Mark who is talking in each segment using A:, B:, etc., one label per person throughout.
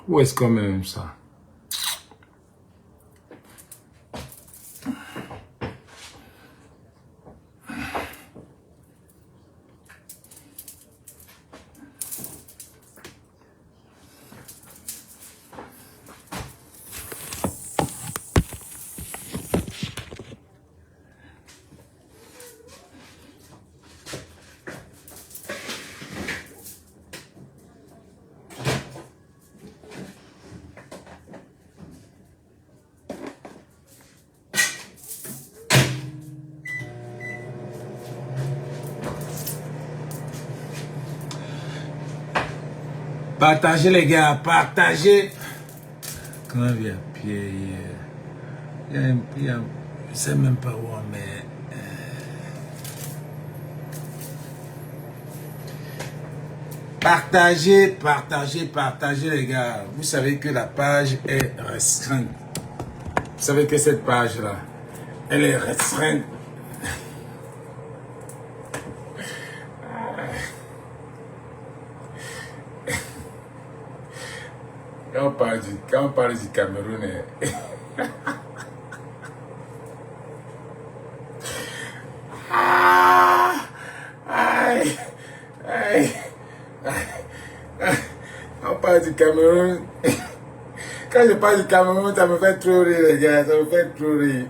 A: Où est-ce qu'on met ça? Partagez les gars, partagez. Quand on vient à pied, je sais même pas où on met. Partagez, partagez, partagez les gars. Vous savez que la page est restreinte. Vous savez que cette page-là, elle est restreinte. Quand on parle du Cameroun, on parle du Cameroun. Quand je parle du Cameroun, ça me fait trop rire, les gars. Ça me fait trop rire.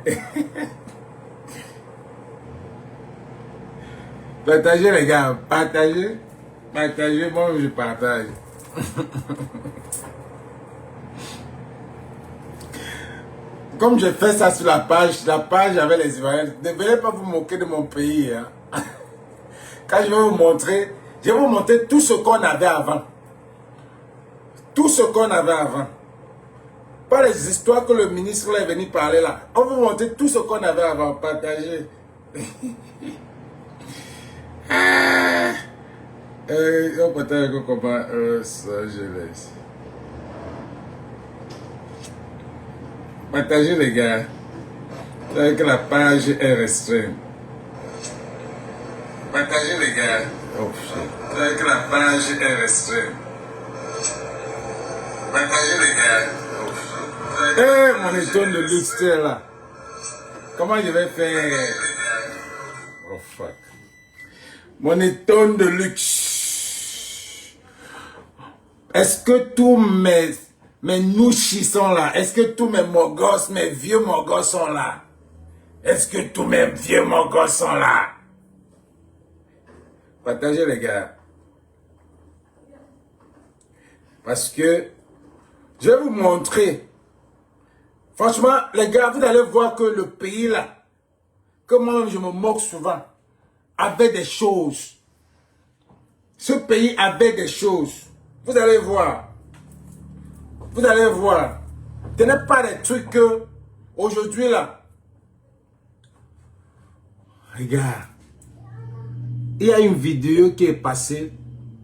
A: Partagez, les gars. Partagez. Partagez. Moi, je partage. Comme je fais ça sur la page avec les Ivoiriens, ne venez pas vous moquer de mon pays. Hein. Quand je vais vous montrer tout ce qu'on avait avant. Tout ce qu'on avait avant. Pas les histoires que le ministre est venu parler là. On va vous montrer tout ce qu'on avait avant. Partagez. On partage comment ça, je laisse. Partagez les gars. Vous savez que la page est restreinte. Partagez les gars. Oh putain. Vous savez que la page est restreinte. Partagez les gars. Oh putain. Eh, mon étonne de luxe là. Comment je vais faire? Oh fuck. Mon étonne de luxe. Est-ce que tous mes nouchis sont là? Est-ce que tous mes mogos, mes vieux mogos sont là? Est-ce que tous mes vieux mogos sont là? Partagez les gars. Parce que je vais vous montrer. Franchement, les gars, vous allez voir que le pays là, que moi je me moque souvent, avait des choses. Ce pays avait des choses. Vous allez voir. Vous allez voir. Ce n'est pas des trucs que aujourd'hui là. Regarde. Il y a une vidéo qui est passée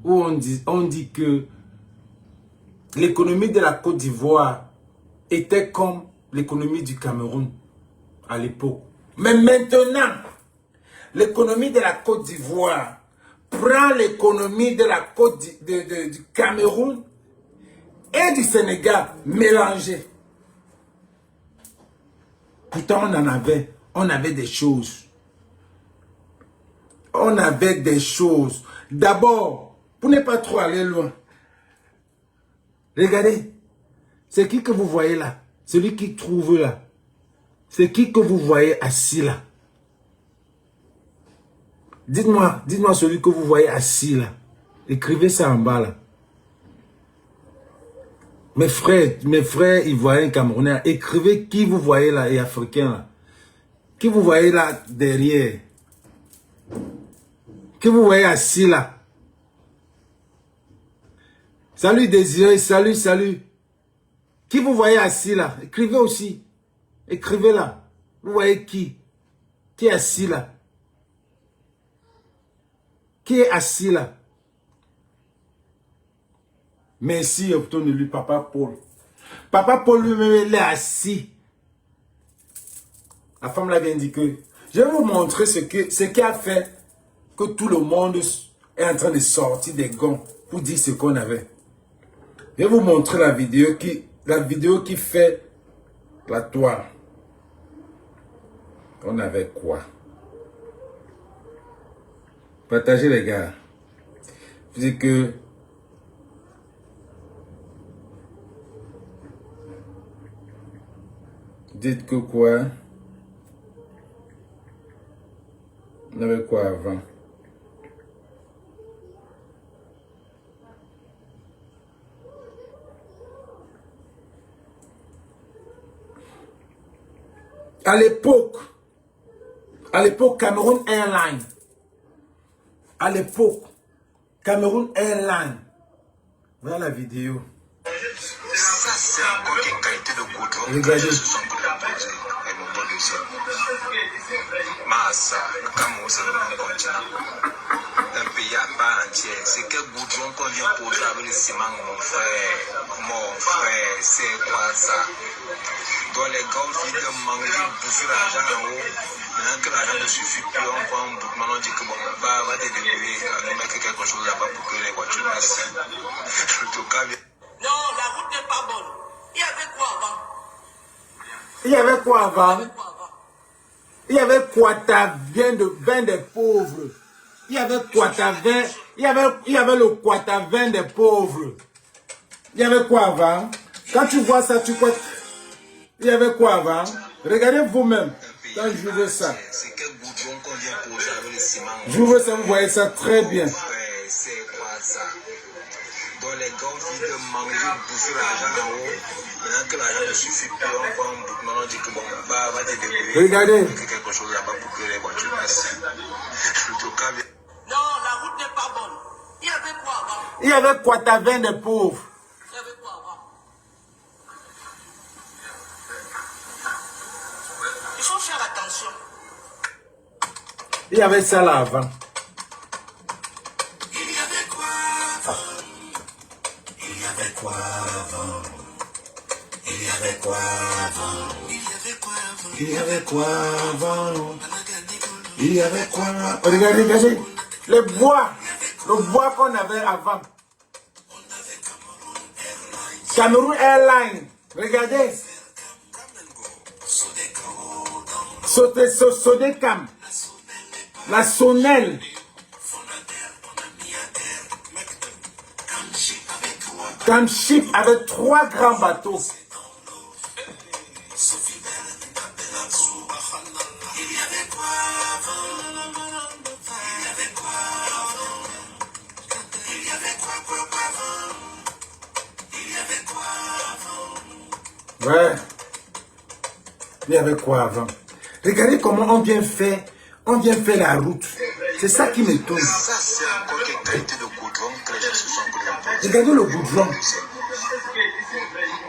A: où on dit que l'économie de la Côte d'Ivoire était comme l'économie du Cameroun à l'époque. Mais maintenant, l'économie de la Côte d'Ivoire prend l'économie de la du Cameroun et du Sénégal mélangés. Pourtant, on avait des choses. On avait des choses. D'abord, pour ne pas trop aller loin, regardez, c'est qui que vous voyez là? Celui qui trouve là. C'est qui que vous voyez assis là? Dites-moi celui que vous voyez assis là. Écrivez ça en bas là. Mes frères ivoiriens, camerounais, écrivez qui vous voyez là et africains là. Qui vous voyez là derrière. Qui vous voyez assis là. Salut Désiré, salut. Qui vous voyez assis là? Écrivez aussi. Écrivez là. Vous voyez qui? Qui est assis là? Qui est assis là? Merci, obtenez lui, Papa Paul. Papa Paul lui-même, il est assis. La femme l'a bien dit que je vais vous montrer ce qui a fait que tout le monde est en train de sortir des gonds pour dire ce qu'on avait. Je vais vous montrer la vidéo qui fait la toile. On avait quoi? Partagez les gars. Je dis que dites que quoi? On avait quoi avant? À l'époque, Cameroun Airlines. À l'époque, Cameroun Airlines. Voilà la vidéo.
B: Ça, c'est encore une qualité de goudron.
A: Regardez.
B: Massa, Cameroun, c'est le même continent. Un pays à part entière. C'est quel goudron qu'on vient poser avec le ciment, mon frère. Mon frère, c'est quoi ça? Dans les gars aussi de manger, bouffer l'argent en haut. Maintenant que l'argent ne suffit plus, on prend un bout. Maintenant on dit que bon, va te débrouiller, nous mettre quelque chose là-bas pour que les voitures passent. En tout cas, non, la route n'est pas bonne. Il y avait quoi avant?
A: Il y avait quoi avant? Il y avait Quata vin des pauvres. Il y avait Quata vin. Il y avait le Quata vin des pauvres. Il y avait quoi avant? Quand tu vois ça, tu crois. Il y avait quoi avant? Regardez vous-même. Quand je veux ça.
B: C'est quel goudron qu'on vient poser avec le ciment?
A: Je veux ça, vous voyez ça très bien.
B: C'est quoi ça? Dans les gars aussi de manger, bouffer l'argent en haut. Maintenant que l'argent ne suffit plus, on prend un bout. Maintenant on dit que bon, va te débrouiller.
A: Regardez.
B: Quelque chose là-bas pour que les voitures passent. En tout cas, non, la route n'est pas bonne. Il y avait quoi avant?
A: Il y avait Quata vin des pauvres.
B: Il y avait quoi avant? Il faut faire attention.
A: Il y avait ça là avant.
B: Il y avait quoi avant? Il y avait quoi avant? Il y avait quoi avant? Il y avait quoi avant?
A: Il y avait quoi avant? Il y avait quoi? Regardez, regardez. Le bois qu'on avait avant. Cameroun Airlines. Regardez. Sodecam. La Sonnelle. Camship avec 3 grands bateaux. Ouais. Il y avait quoi avant? Regardez comment on vient faire la route. C'est ça qui m'étonne.
B: Ça, c'est encore une qualité de goudron que les gens se sont pris.
A: Regardez le goudron.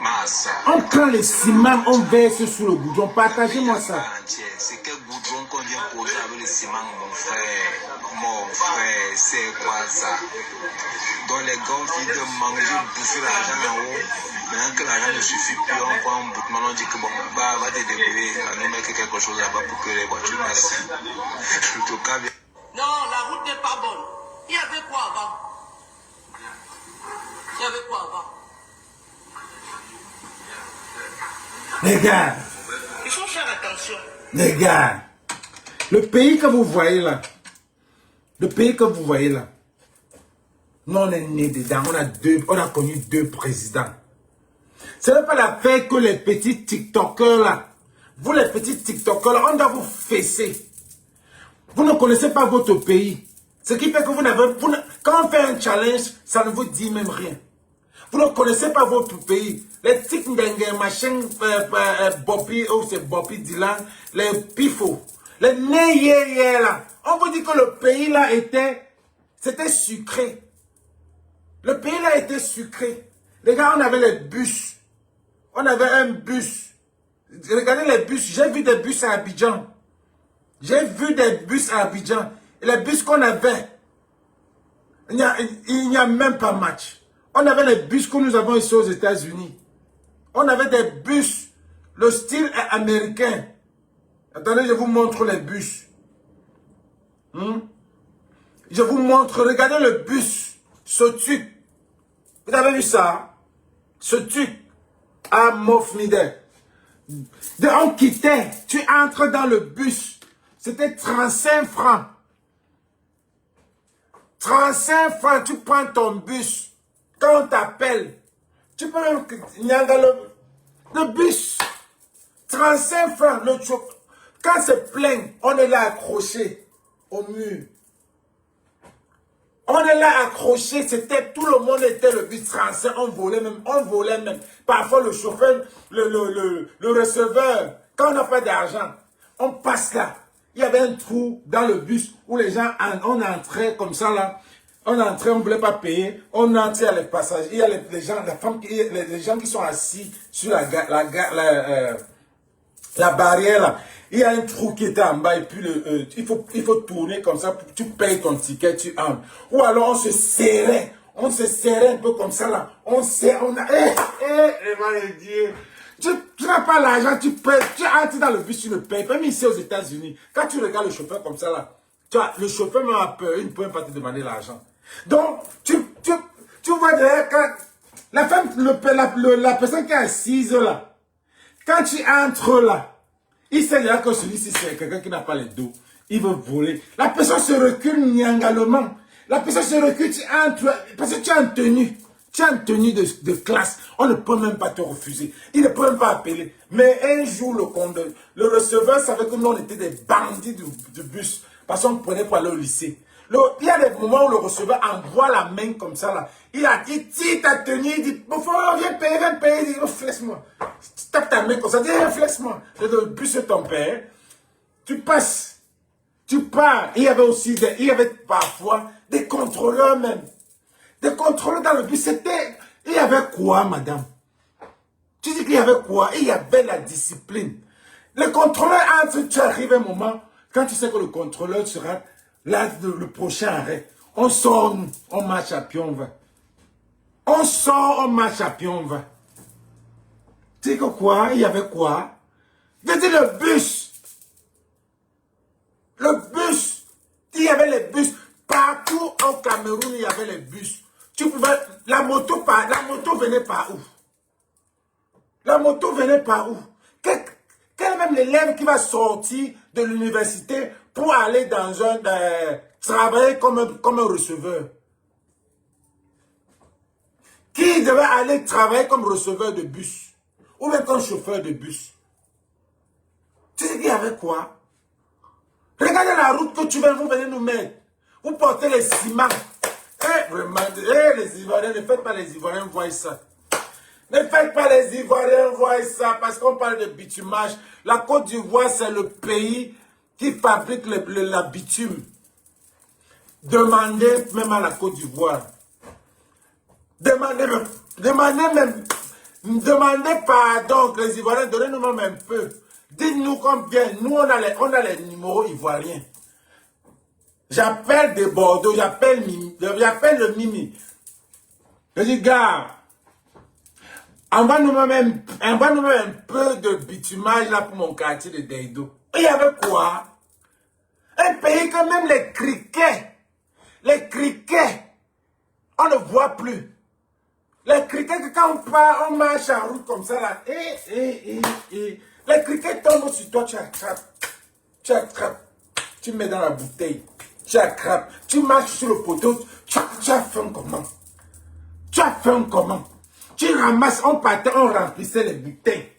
B: Massa.
A: On prend les ciments, on verse sur le goudron. Partagez-moi ça.
B: C'est quel goudron qu'on vient poser avec le ciment, mon frère? Mon frère, c'est quoi ça? Dans les gars aussi de manger, bouffer l'argent en haut. Maintenant que l'argent ne suffit plus, on prend un bout. Maintenant on dit que bon, va te débrouiller, nous mettre quelque chose là-bas pour que les voitures passent. En tout cas, non, la route n'est pas bonne. Il y avait quoi avant? Il y avait quoi avant?
A: Les gars,
B: Il faut faire attention.
A: les gars, le pays que vous voyez là, nous on est né dedans, on a connu 2 présidents. Ce n'est pas la peine que les petits TikTokers là, vous les petits TikTokers là, on doit vous fesser. Vous ne connaissez pas votre pays. Ce qui fait que quand on fait un challenge, ça ne vous dit même rien. Vous ne connaissez pas votre pays. Les TikTokers, machin, Bobby, c'est Bobby Dylan, les Pifo, les Neyeye là. On vous dit que le pays là c'était sucré. Le pays là était sucré. Les gars, on avait les bus. On avait un bus. Regardez les bus. J'ai vu des bus à Abidjan. J'ai vu des bus à Abidjan. Et les bus qu'on avait, il n'y a même pas match. On avait les bus que nous avons ici aux États-Unis. On avait des bus, le style américain. Attendez, je vous montre les bus. Je vous montre, regardez le bus. Sotuc. Vous avez vu ça? ce truc à Mofnide. On quittait, tu entres dans le bus. C'était 35 francs. 35 francs, tu prends ton bus. Quand on t'appelle, tu peux même... Le bus, 35 francs. Quand c'est plein, on est là accroché au mur. On est là accroché, c'était tout le monde était le bus 35, on volait même. Parfois le chauffeur, le receveur, quand on n'a pas d'argent, on passe là. Il y avait un trou dans le bus où les gens, on entrait comme ça là. On entrait, on ne voulait pas payer. On entrait à les passagers. Il y a les gens, les gens qui sont assis sur la barrière là. Il y a un trou qui était en bas et puis il faut tourner comme ça. Tu payes ton ticket, tu entres. Ou alors on se serrait un peu comme ça là. On a, Dieu. Tu n'as pas l'argent, tu payes, tu entres dans le bus, tu ne payes pas. Même ici aux États-Unis, quand tu regardes le chauffeur comme ça là, le chauffeur m'a peur, il ne peut même pas te demander l'argent. Donc, tu vois derrière, quand la femme, la personne qui est assise là, quand tu entres là, il sait déjà que celui-ci c'est quelqu'un qui n'a pas les dos. Il veut voler. La personne se recule niangalement. La personne se recule, tu entres, parce que tu es en tenue. Tu es en tenue de classe. On ne peut même pas te refuser. Il ne peut même pas appeler. Mais un jour, le receveur savait que nous, on était des bandits du bus. Parce qu'on prenait pour aller au lycée. Il y a des moments où le receveur envoie la main comme ça là. Il tire ta tenue, il dit, bon, viens payer. Il dit, flaisse-moi. Tu tapes ta main comme ça, dis, flaisse-moi. Le bus est ton père. Tu passes. Tu pars. Il y avait parfois des contrôleurs même. Des contrôleurs dans le bus. Il y avait quoi, madame? Tu dis qu'il y avait quoi? Il y avait la discipline. Le contrôleur entre, tu arrives un moment, quand tu sais que le contrôleur sera là, le prochain arrêt, on sort, on marche à pied, on va. On sort, on marche à pied, on va. Tu sais que quoi? Il y avait quoi? Je dis le bus. Le bus. Il y avait les bus. Partout au Cameroun, il y avait les bus. Tu pouvais... La moto venait par où? La moto venait par où? Quel même l'élève qui va sortir de l'université pour aller dans travailler comme un receveur? Qui devait aller travailler comme receveur de bus? Ou même comme chauffeur de bus? Tu sais qu'il y avait quoi? Regardez la route que vous venez nous mettre. Vous portez les ciments. Vraiment, les Ivoiriens, ne faites pas les Ivoiriens voir ça. Ne faites pas les Ivoiriens voir ça parce qu'on parle de bitumage. La Côte d'Ivoire, c'est le pays qui fabrique la bitume. Demandez même à la Côte d'Ivoire. Demandez pardon, les Ivoiriens, donnez-nous même un peu. Dites-nous combien. Nous, on a les numéros ivoiriens. J'appelle de Bordeaux, j'appelle le Mimi. Je dis, gars, envoie-nous même un peu de bitumage là pour mon quartier de Deido. Il y avait quoi? Un pays que même les criquets, on ne voit plus. Les criquets, que quand on part, on marche en route comme ça là. Les criquets tombent sur toi, tu attrapes. Tu mets dans la bouteille. Tu attrapes. Tu marches sur le poteau. Tu as faim comment? Tu ramasses, on partait, on remplissait les bouteilles.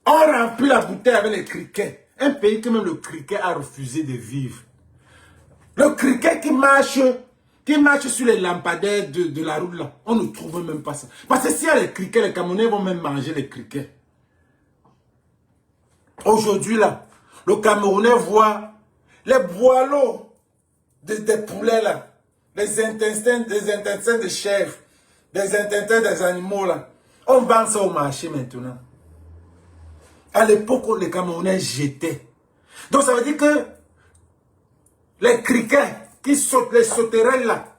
A: On remplit la bouteille avec les criquets. Un pays que même le criquet a refusé de vivre. Le criquet qui marche sur les lampadaires de la route là, on ne trouve même pas ça. Parce que s'il y a les criquets, les Camerounais vont même manger les criquets. Aujourd'hui là, le Camerounais voit les boileaux des poulets là, les intestins de chèvres, des intestins des animaux là. On vend ça au marché maintenant. À l'époque où les Camerounais jetaient. Donc ça veut dire que les criquets qui sautent, les sauterelles là,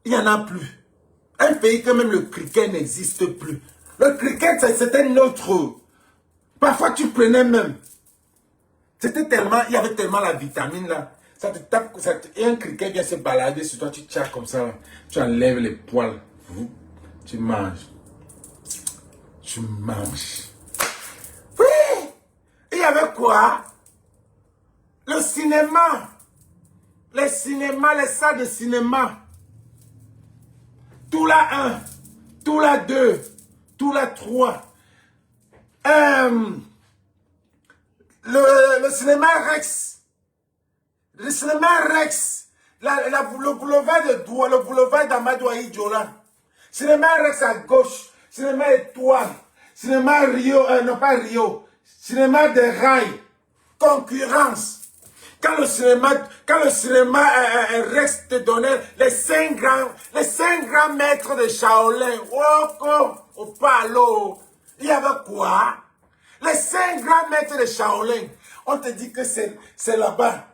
A: il n'y en a plus. Un pays que même le criquet n'existe plus. Le criquet, c'était notre... Parfois tu prenais même. C'était tellement, il y avait tellement la vitamine là. Ça te tape, et un criquet vient se balader sur toi, tu tchaques comme ça là. Tu enlèves les poils. Tu manges. tu manges. Oui! Il y avait quoi? Le cinéma. Les cinémas, les salles de cinéma. Tout la 1, tout la 2, tout la 3. Le cinéma Rex. Le cinéma Rex. Le boulevard de Doua, le boulevard d'Amadou Aïdjola. Cinéma Rex à gauche. Cinéma Étoile. Cinéma Rio, non pas Rio. Cinéma des Rails. Concurrence. Quand le cinéma Rex te donnait les 5 grands maîtres de Shaolin, au palo, il y avait quoi? Les 5 grands maîtres de Shaolin. On te dit que c'est là-bas,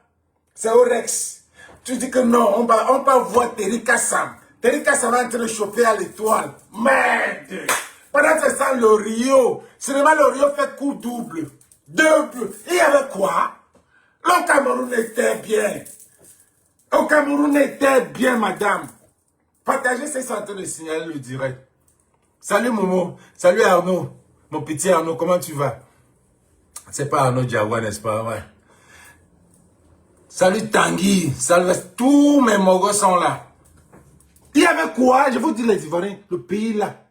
A: c'est au Rex. Tu dis que non, on va voir Terry Kassam. Terry Kassam va en train de choper à l'Étoile. Merde! Pendant ce temps, le Rio, cinéma le Rio fait coup double. Double. Il y avait quoi? Le Cameroun était bien. Au Cameroun était bien, madame. Partagez ces centaines de signaler le direct. Salut Momo. Salut Arnaud. Mon petit Arnaud, comment tu vas? C'est pas Arnaud Diawa, n'est-ce pas? Ouais. Salut Tanguy. Salut. Tous mes mogos sont là. Il y avait quoi? Je vous dis les Ivoiriens. Le pays là.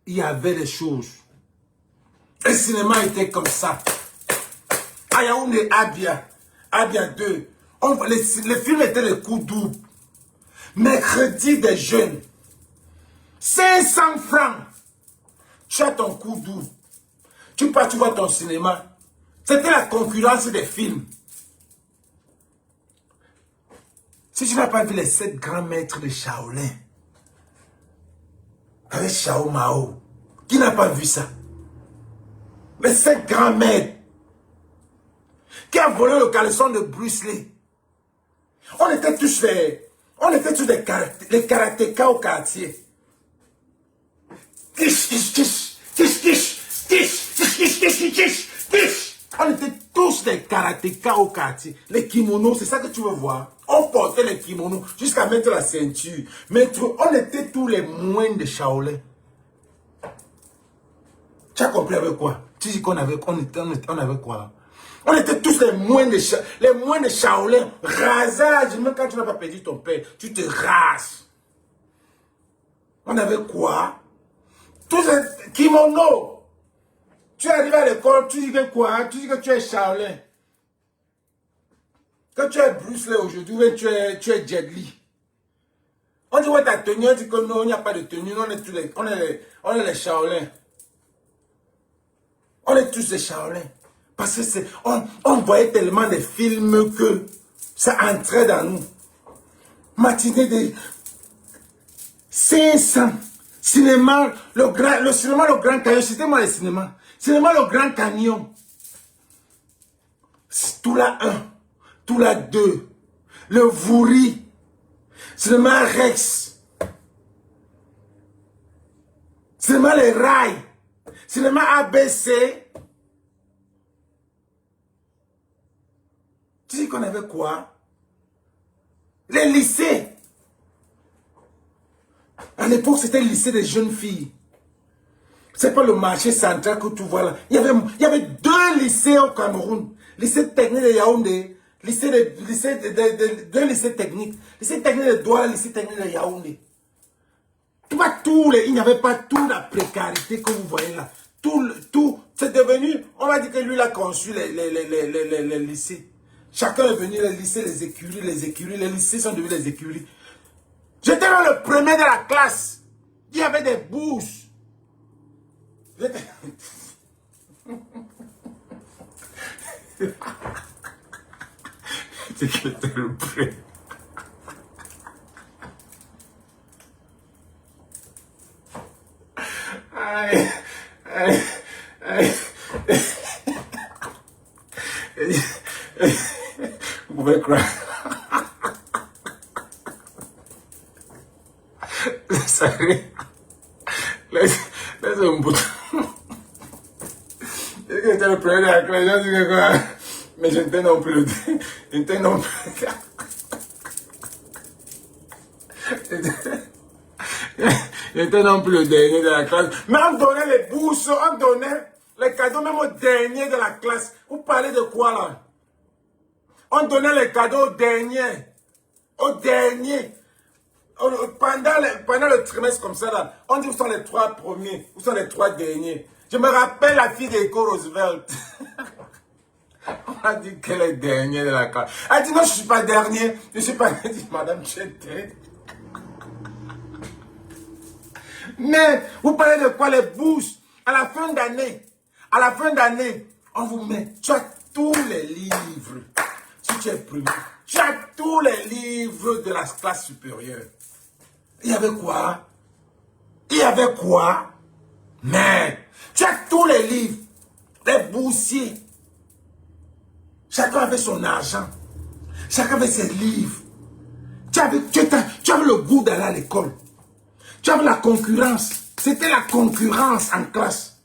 A: Il y avait des choses. Le cinéma était comme ça. À Yaoundé, Abia. Abia 2. Les films étaient les coups doubles. Mercredi des jeunes. 500 francs. Tu as ton coup double. Tu pars, tu vois ton cinéma. C'était la concurrence des films. Si tu n'as pas vu les 7 grands maîtres de Shaolin, avec Shao Mao, qui n'a pas vu ça? Les 7 grands maîtres. Qui a volé le caleçon de Bruce Lee? On était tous les karatékas au quartier. On était tous des karatékas au quartier. Les kimonos, c'est ça que tu veux voir. On portait les kimonos jusqu'à mettre la ceinture. On était tous les moines de Shaolin. Tu as compris avec quoi? Tu dis qu'on avait quoi? On était tous les moines de Shaolin. Rasage, même quand tu n'as pas perdu ton père, tu te rases. On avait quoi? Tous les kimonos. Tu arrives à l'école, tu dis que quoi? Tu dis que tu es Shaolin. Que tu es Bruce Lee aujourd'hui, tu es Jet Li. On dit ouais ta tenue, on dit que non, il n'y a pas de tenue, on est tous les Shaolin. On est tous les Shaolin. Parce que on voyait tellement de films que ça entrait dans nous. Matinée de 500. Cinéma, le cinéma Le Grand Canyon. C'était moi le cinéma. Cinéma Le Grand Canyon. Tout la 1. Tout la 2. Le Vouri. Cinéma Rex. Cinéma Les Rails. Cinéma ABC. Tu dis qu'on avait quoi? Les lycées. À l'époque, c'était le lycée des jeunes filles. C'est pas le marché central que tu vois là. Il y avait 2 lycées au Cameroun. Lycée technique de Yaoundé. Deux lycées techniques. Lycée technique de Douala, lycée technique de Yaoundé. Il n'y avait pas toute la précarité que vous voyez là. Tout, c'est devenu, on va dire que lui, il a conçu les lycées. Chacun est venu, les lycées, les écuries, les lycées sont devenus les écuries. J'étais le premier de la classe. Il y avait des bourses. J'étais le premier. Vous pouvez croire. Laisse un bouton. J'étais le premier de la classe, je dis quoi? Mais je n'étais non plus. Je n'étais non plus. J'étais non plus le dernier de la classe. Mais on donnait les bourses, on donnait les cadeaux même au dernier de la classe. Vous parlez de quoi là? On donnait les cadeaux au dernier. Au dernier. Pendant le trimestre comme ça là, on dit vous sont les 3 premiers, vous sont les 3 derniers. Je me rappelle la fille d'Eco Roosevelt. On a dit qu'elle est dernière de la classe. Elle a dit non, je ne suis pas dernier. Je suis pas. Elle dit madame, tu es dernier. Mais vous parlez de quoi? Les bourses. À la fin d'année, on vous met. Tu as tous les livres. Si tu es premier, tu as tous les livres de la classe supérieure. Il y avait quoi? Il y avait quoi? Mais tu as tous les livres. Les boursiers. Chacun avait son argent. Chacun avait ses livres. Tu avais le goût d'aller à l'école. Tu avais la concurrence. C'était la concurrence en classe.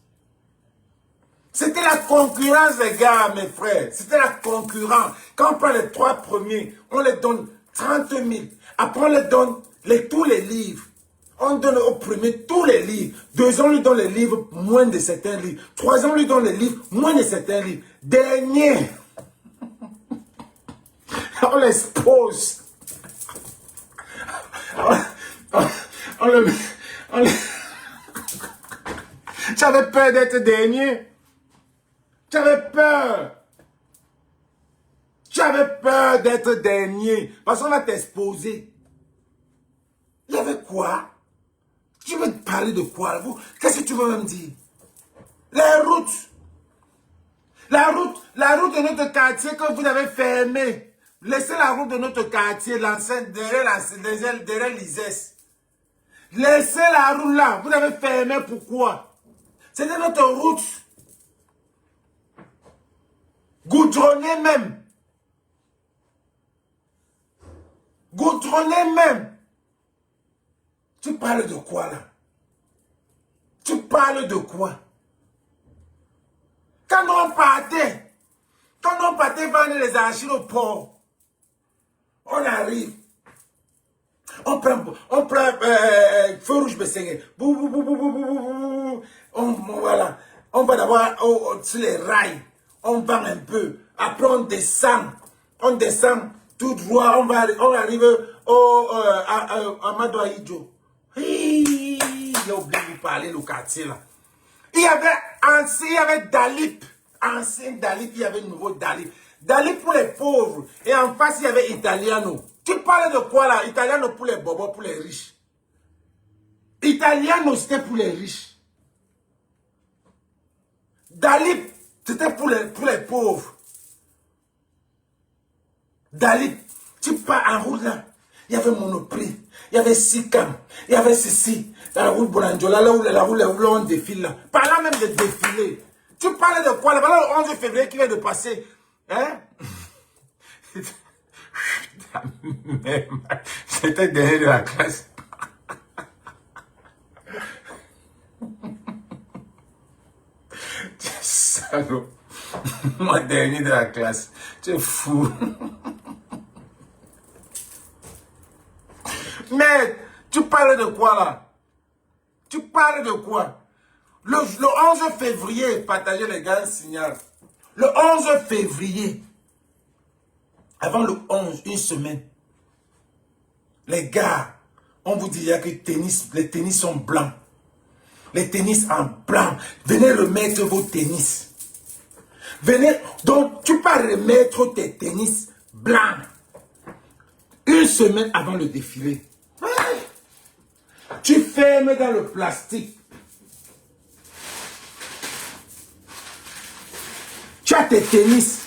A: C'était la concurrence, les gars, mes frères. C'était la concurrence. Quand on prend les 3 premiers, on les donne 30 000. Après, on les donne tous les livres. On donne au premier tous les livres. 2 ans, on lui donne les livres, moins de certains livres. 3 ans, on lui donne les livres, moins de certains livres. Dernier. On l'expose. J'avais peur d'être dernier. J'avais peur. J'avais peur d'être dernier. Parce qu'on va t'exposer. Il y avait quoi? Tu veux te parler de quoi? Qu'est-ce que tu veux me dire? Les routes. La route de notre quartier que vous avez fermée. Laissez la route de notre quartier, l'enceinte, derrière l'ISES. Laissez la route là. Vous avez fermé pourquoi? C'était notre route. Goudronnée même. Goudronnée même. Tu parles de quoi là? Tu parles de quoi? Quand on partait vendre les archives au port, on arrive. On prend feu rouge Bességué. Voilà. On va d'abord sur les rails. On vend un peu. Après on descend. On descend tout droit. On arrive à Madoaïdjo. J'ai oublié de vous parler le quartier là. Il y avait Dalip. Ancien Dalip, il y avait nouveau Dalip. Dalip pour les pauvres. Et en face, il y avait Italiano. Tu parles de quoi là? Italiano pour les bobos, pour les riches. Italiano, c'était pour les riches. Dalip, c'était pour les pauvres. Dalip, tu pars en route là. Il y avait Monoprix. Il y avait Sikam. Il y avait ceci. La route Bolanjola, là où on défile là. Par là même de défiler. Tu parles de quoi là? Voilà le 11 février qui vient de passer. Hein? C'était derrière de la classe. Tu es salaud. Moi, dernier de la classe. Tu es fou. Mais, tu parles de quoi là? Tu parles de quoi? Le 11 février, partagez les gars un signal. Le 11 février, avant le 11, une semaine, les gars, on vous dit que les tennis sont blancs. Les tennis en blanc. Venez remettre vos tennis. Venez, donc tu peux remettre tes tennis blancs. Une semaine avant le défilé. Tu fermes dans le plastique. Tu as tes tennis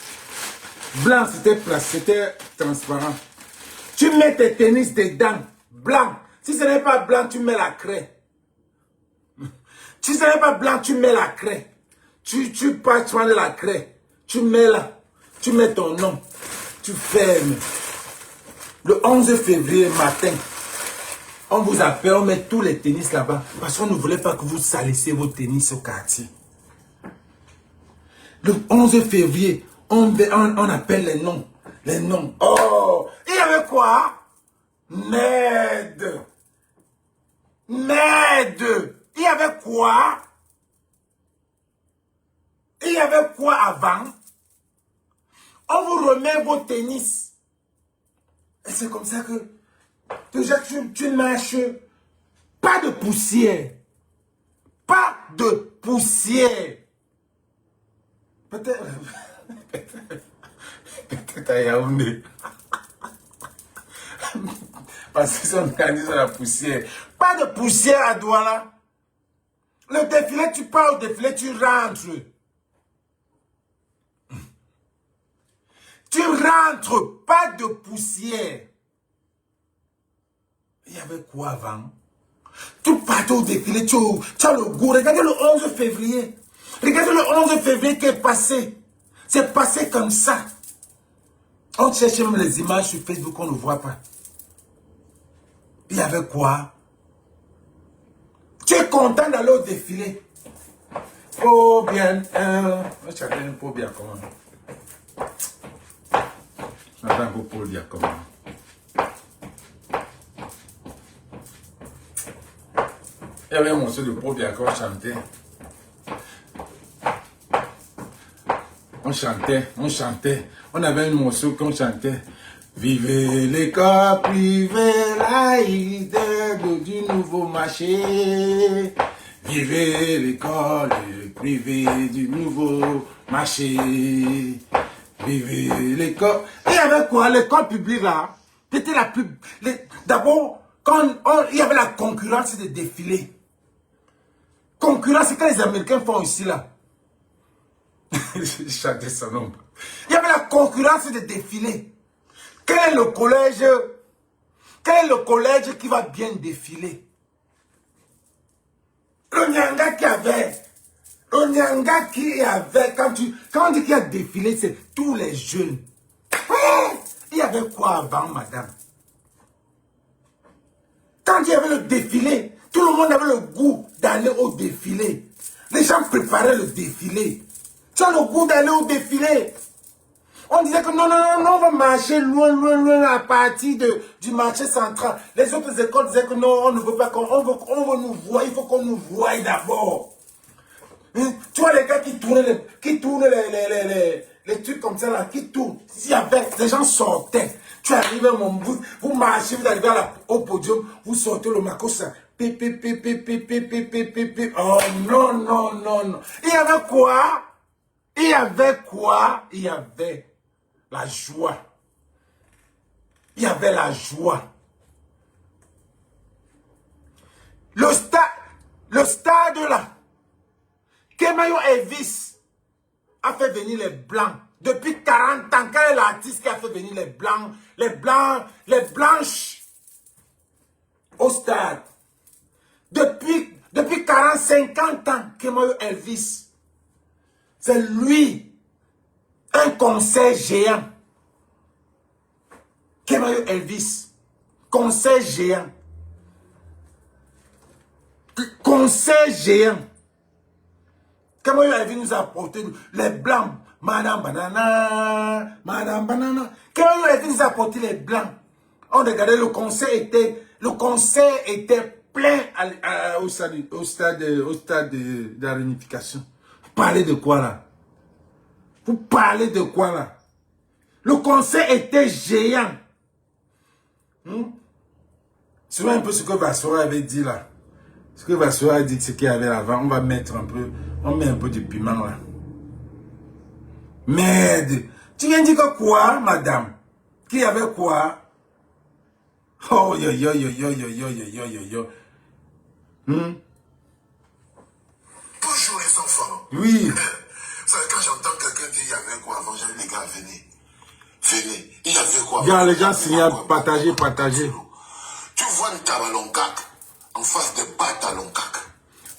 A: blancs, c'était transparent. Tu mets tes tennis dedans, blanc. Si ce n'est pas blanc, tu mets la craie. Si ce n'est pas blanc, tu mets la craie. Tu passes prendre la craie. Tu mets là. Tu mets ton nom. Tu fermes. Le 11 février matin, on vous appelle, on met tous les tennis là-bas. Parce qu'on ne voulait pas que vous salissiez vos tennis au quartier. Le 11 février, on appelle les noms. Les noms. Oh, il y avait quoi? Ned. Merde! Il y avait quoi? Il y avait quoi avant? On vous remet vos tennis. Et c'est comme ça que déjà tu marches. Pas de poussière. Pas de poussière. Peut-être à Yaoundé. Parce qu'ils sont organisés dans la poussière. Pas de poussière à Douala. Le défilé, tu pars au défilé, tu rentres. Tu rentres, pas de poussière. Il y avait quoi avant? Tu partais au défilé, tu as le goût. Regardez le 11 février. Regardez le 11 février qui est passé. C'est passé comme ça. On cherche même les images sur Facebook, on ne voit pas. Il y avait quoi? Tu es content d'aller au défilé. Oh bien, chacun pour bien comment. J'attends pour Paul dire comment. Il y avait un morceau de Paul bien qu'on chantait. On chantait. On avait un morceau qu'on chantait. Vivez l'école privée, la idée du nouveau marché. Vivez l'école privée du nouveau marché. Vivez l'école. Il y avait quoi? L'école publique là. C'était la pub. D'abord, quand il y avait la concurrence des défilés. Concurrence, c'est que les Américains font ici là. J'ai chanté son nom. Il y avait la concurrence des défilés. Quel est le collège? Quel est le collège qui va bien défiler? Le Nyanga qui avait. Le Nyanga qui avait. Quand on dit qu'il a défilé, c'est tous les jeunes. Il y avait quoi avant, madame? Quand il y avait le défilé, tout le monde avait le goût d'aller au défilé. Les gens préparaient le défilé. Tu as le goût d'aller au défilé. On disait que non, on va marcher loin à partir du marché central. Les autres écoles disaient que non, on ne veut pas qu'on veut nous voir, il faut qu'on nous voie d'abord. Hein? Tu vois les gars qui tournent les trucs comme ça là, qui tournent. S'il y avait, les gens sortaient. Tu arrives à mon bout, vous marchez, vous arrivez au podium, vous sortez le macosa. Oh non. Il y avait quoi? Il y avait la joie. Il y avait la joie. Le stade là. Kemayo Elvis a fait venir les blancs. Depuis 40 ans, quel est l'artiste qui a fait venir les blanches au stade? Depuis 40, 50 ans, Kemayo Elvis. C'est lui, un concert géant. Kemayo Elvis, concert géant. Concert géant. Kemayo Elvis nous a apporté les blancs. Madame Banana. Kemayo Elvis nous a apporté les blancs. On regardait, le concert était plein au stade de la réunification. Vous parlez de quoi là? Vous parlez de quoi là? Le concert était géant. C'est un peu ce que Vassora avait dit là. Ce que Vassora a dit, ce qu'il y avait avant, on va mettre un peu, on met un peu de piment là. Merde. Tu viens dire que quoi, madame? Qu'il y avait quoi? Oh yo.
C: Bonjour les enfants.
A: Oui.
C: Quand j'entends quelqu'un dire il y avait quoi avant, j'ai dit les gars, venez. Il y avait quoi?
A: Regarde, les gens signalent, partagez.
C: Tu vois une Tabalonkak en face de Batalonkak.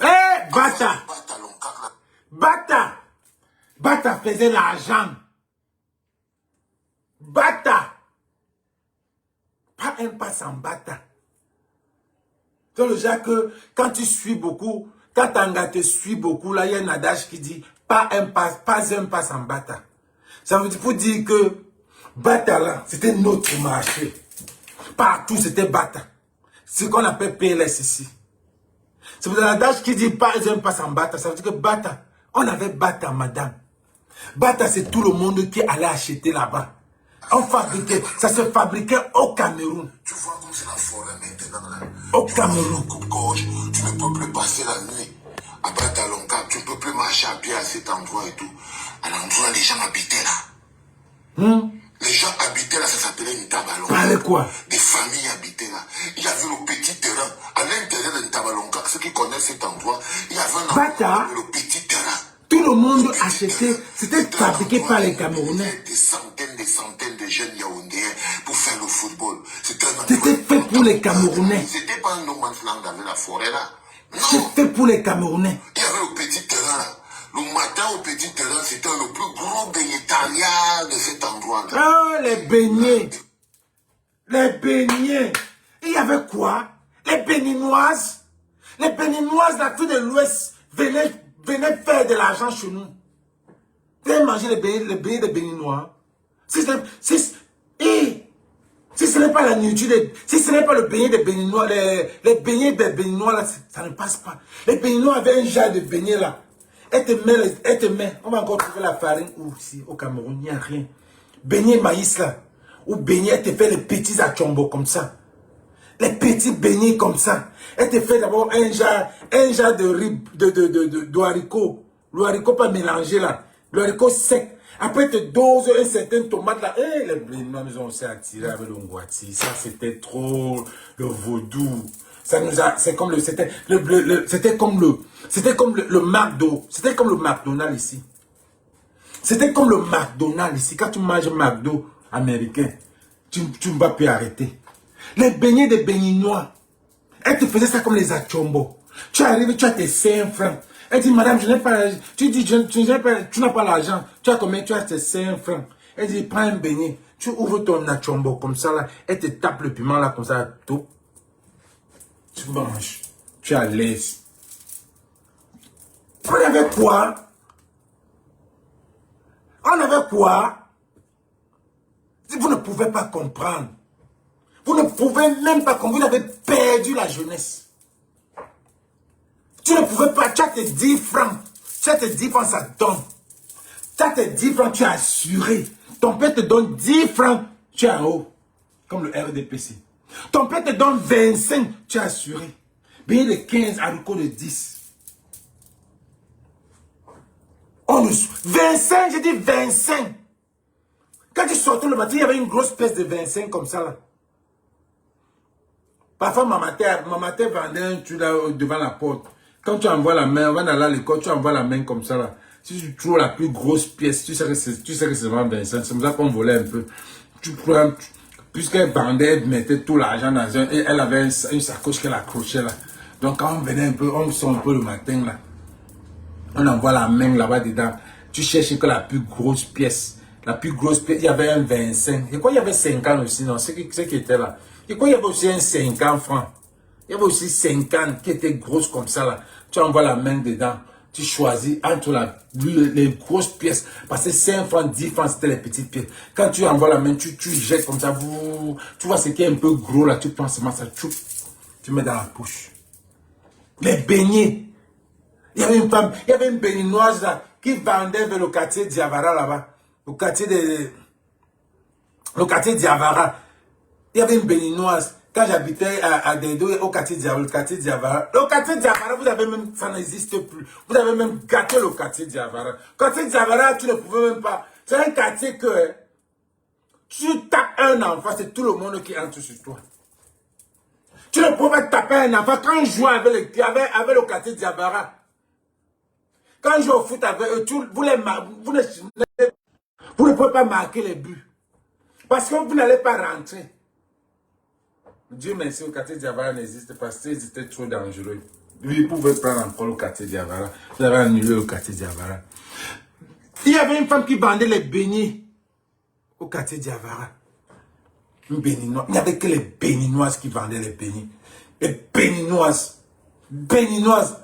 A: Eh, Bata faisait l'argent. Bata. Pas un pas sans Bata. Donc le genre que quand tu suis beaucoup, quand Tanga te suit beaucoup, là il y a un adage qui dit pas un pas sans Bata. Ça veut dire pour dire que Bata là, c'était notre marché. Partout c'était Bata. Ce qu'on appelle PLS ici. C'est pour l'adage qui dit pas, ils n'aiment pas s'en battre. Ça veut dire que Bata, on avait Bata, madame. Bata, c'est tout le monde qui allait acheter là-bas. On fabriquait, ça se fabriquait au Cameroun.
C: Tu vois comme c'est la forêt maintenant là.
A: Au Cameroun.
C: Coupe-gorge, tu ne peux plus passer la nuit à Batalonga, tu ne peux plus marcher à pied à cet endroit et tout. À l'endroit, les gens habitaient là. Les gens habitaient là, ça s'appelait Ntabalonga.
A: Parlez quoi?
C: Des familles habitaient là. Il y avait le petit terrain. À l'intérieur de Ntabalonga, ceux qui connaissent cet endroit, il y avait un endroit, le petit terrain.
A: Tout le monde achetait, c'était fabriqué par les Camerounais.
C: Des centaines de jeunes Yaoundéens pour faire le football.
A: C'était fait pour les Camerounais.
C: C'était pas un no man's land avec la forêt là.
A: C'était fait pour les Camerounais.
C: Il y avait le petit terrain là. Le matin au petit terrain, c'était le plus gros végétarien de cet endroit-là.
A: Ah, les beignets. Les beignets. Il y avait quoi? Les béninoises. Les béninoises d'Afrique de l'Ouest venaient faire de l'argent chez nous. Vous avez mangé les beignets des béninois. Si ce n'est pas la nourriture, si ce n'est pas le beignet des béninois, les beignets des béninois là, ça ne passe pas. Les béninois avaient un genre de beignets là. Elle te met, on va encore trouver la farine ou ici au Cameroun, il n'y a rien. Beignet maïs là, ou beignet, elle te fait les petits achombo comme ça. Les petits beignets comme ça. Elle te fait d'abord un genre de riz, de haricot. Le haricot pas mélangé là. Le haricot sec. Après, elle te dose un certain tomate là. Eh, les béninois nous ont aussi attiré avec le ngouati. Ça, c'était trop le vaudou. Ça nous a, c'est comme c'était comme le McDo. C'était comme le McDonald's ici. C'était comme le McDonald's ici. Quand tu manges McDo américain, tu ne vas plus arrêter. Les beignets des béninois. Elle te faisait ça comme les achombo. Tu arrives, tu as tes 5 francs. Elle dit, madame, je n'ai pas l'argent. Tu dis, tu n'as pas l'argent. Tu as combien? Tu as tes 5 francs. Elle dit, prends un beignet. Tu ouvres ton achombo comme ça là. Elle te tape le piment là comme ça. Tout. Tu manges. Tu es à l'aise. On avait quoi? On avait quoi? Vous ne pouvez pas comprendre. Vous ne pouvez même pas comprendre. Vous avez perdu la jeunesse. Tu ne pouvais pas. Tu as tes 10 francs. Tu as tes 10 francs, ça donne. Tu as tes 10 francs, tu es assuré. Ton père te donne 10 francs, tu es en haut. Comme le RDPC. Ton père te donne 25, tu es assuré. Billet de 15, haricot de 10. 25, j'ai dit 25. Quand tu sortais le matin, il y avait une grosse pièce de 25 comme ça là. Parfois, maman vendait un truc là devant la porte. Quand tu envoies la main, on va aller à l'école, tu envoies la main comme ça là. Si tu trouves la plus grosse pièce, tu sais que c'est vraiment 25. C'est comme ça qu'on volait un peu. Tu prends, puisqu'elle vendait, elle mettait tout l'argent dans un, et elle avait une sacoche qu'elle accrochait là. Donc quand on venait un peu, on sort un peu le matin là. On envoie la main là-bas dedans. Tu cherches que la plus grosse pièce. La plus grosse pièce, il y avait un 25. Et quoi, il y avait 50 aussi, non? C'est qui était là. Et quoi, il y avait aussi un 50 francs. Il y avait aussi 50 qui étaient grosses comme ça là. Tu envoies la main dedans. Tu choisis entre les grosses pièces. Parce que 5 francs, 10 francs, c'était les petites pièces. Quand tu envoies la main, tu jettes comme ça. Tu vois ce qui est un peu gros là. Tu prends seulement ça. Tu mets dans la poche. Les beignets. Il y avait une femme, il y avait une béninoise là, qui vendait vers le quartier Diavara là-bas. Le quartier Diavara. Il y avait une béninoise. Quand j'habitais à Dedo, au quartier Diavara, le quartier Diavara, vous avez même, ça n'existe plus. Vous avez même gâté le quartier Diavara. Le quartier Diavara, tu ne pouvais même pas. C'est un quartier que tu tapes un enfant, c'est tout le monde qui entre sur toi. Tu ne pouvais pas taper un enfant. Quand je jouais avec le quartier Diavara, quand je joue au foot avec eux, vous ne pouvez pas marquer les buts. Parce que vous n'allez pas rentrer. Dieu merci, le quartier Diavara n'existe pas. C'était trop dangereux. Lui, il pouvait prendre encore le quartier Diavara. Vous avez annulé le quartier Diavara. Il y avait une femme qui vendait les beignets au quartier Diavara. Une béninoise. Il n'y avait que les béninoises qui vendaient les beignets. Les béninoises. Béninoises.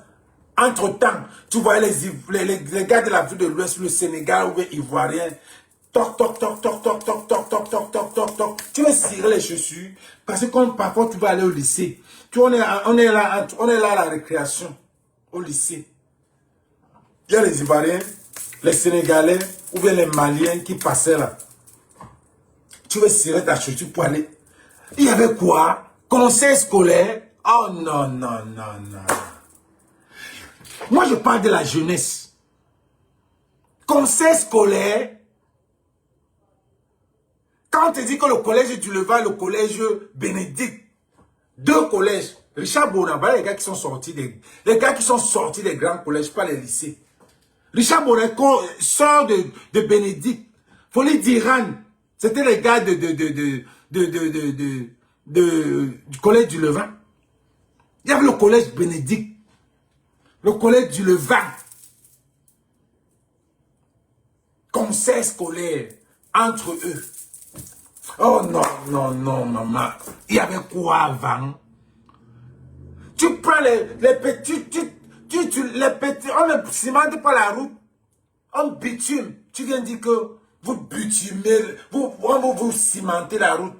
A: Entre-temps, tu voyais les gars de l'Afrique de l'Ouest, le Sénégal ou les Ivoiriens. Toc, toc, toc, toc, toc, toc, toc, toc, toc, toc, toc, toc. Tu vas cirer les chaussures. Parce que quand parfois tu vas aller au lycée, on est là à la récréation, au lycée. Il y a les Ivoiriens, les Sénégalais, ou bien les Maliens qui passaient là. Tu veux serrer ta chaussure pour aller. Il y avait quoi? Conseil scolaire? Oh non, non, non, non. Moi, je parle de la jeunesse. Conseil scolaire. Quand on te dit que le collège du Levant, le collège Bénédicte, 2 collèges, Richard Bonan, voilà les gars qui sont sortis des grands collèges, pas les lycées. Richard Bonan sort de Bénédicte. Folie d'Iran, c'était les gars du collège du Levant. Il y avait le collège Bénédicte, le collège du Levant. Conseil scolaire entre eux. Oh non, non, non, maman. Il y avait quoi avant? Tu prends les petits, les petits, on ne cimente pas la route. On bitume. Tu viens dire que vous bitumez, vous cimentez la route.